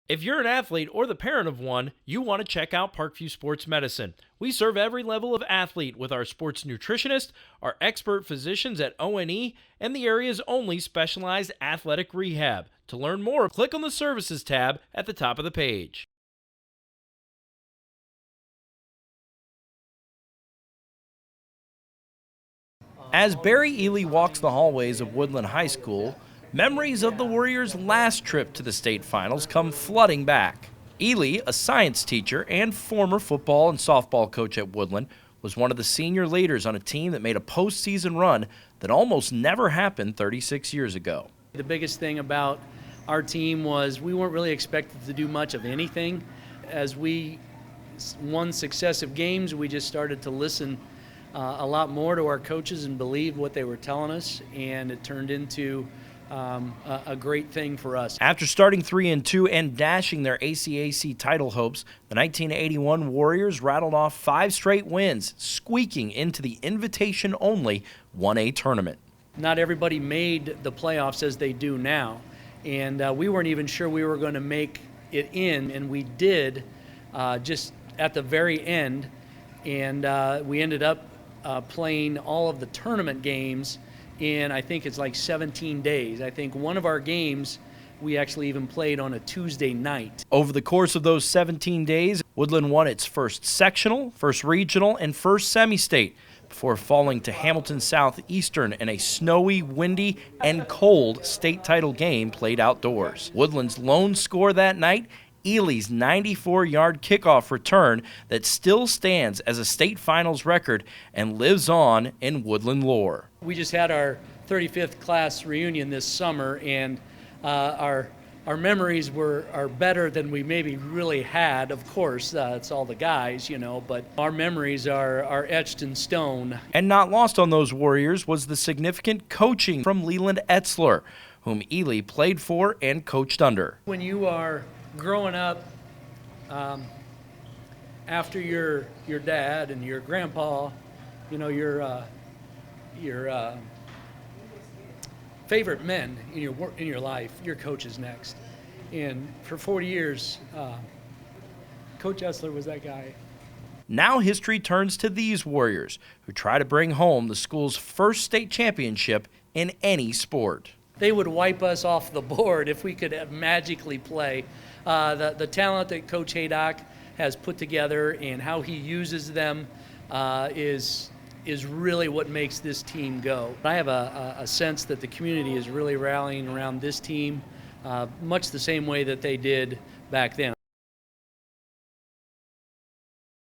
If you're an athlete or the parent of one, you want to check out Parkview Sports Medicine. We serve every level of athlete with our sports nutritionist, our expert physicians at O&E, and the area's only specialized athletic rehab. To learn more, click on the Services tab at the top of the page. As Barry Ely walks the hallways of Woodlan High School, memories of the Warriors' last trip to the state finals come flooding back. Ely, a science teacher and former football and softball coach at Woodlan, was one of the senior leaders on a team that made a postseason run that almost never happened 36 years ago. The biggest thing about our team was we weren't really expected to do much of anything. As we won successive games, we just started to listen a lot more to our coaches and believe what they were telling us, and it turned into a great thing for us. After starting 3-2 and dashing their ACAC title hopes, the 1981 Warriors rattled off 5 straight wins, squeaking into the invitation-only 1A tournament. Not everybody made the playoffs as they do now, and we weren't even sure we were going to make it in, and we did just at the very end, and we ended up playing all of the tournament games in, I think it's like 17 days. I think one of our games we actually even played on a Tuesday night. Over the course of those 17 days, Woodlan won its first sectional, first regional, and first semi-state before falling to Hamilton Southeastern in a snowy, windy, and cold state title game played outdoors. Woodlan's lone score that night, Ely's 94-yard kickoff return that still stands as a state finals record and lives on in Woodlan lore. We just had our 35th class reunion this summer, and our memories are better than we maybe really had. Of course, it's all the guys, but our memories are etched in stone. And not lost on those Warriors was the significant coaching from Leland Etzler, whom Ely played for and coached under. When you are growing up after your dad and your grandpa, your favorite men in your life, your coach is next. And for 40 years, Coach Etzler was that guy. Now history turns to these Warriors, who try to bring home the school's first state championship in any sport. They would wipe us off the board if we could magically play. The talent that Coach Haydock has put together and how he uses them is really what makes this team go. I have a sense that the community is really rallying around this team, much the same way that they did back then.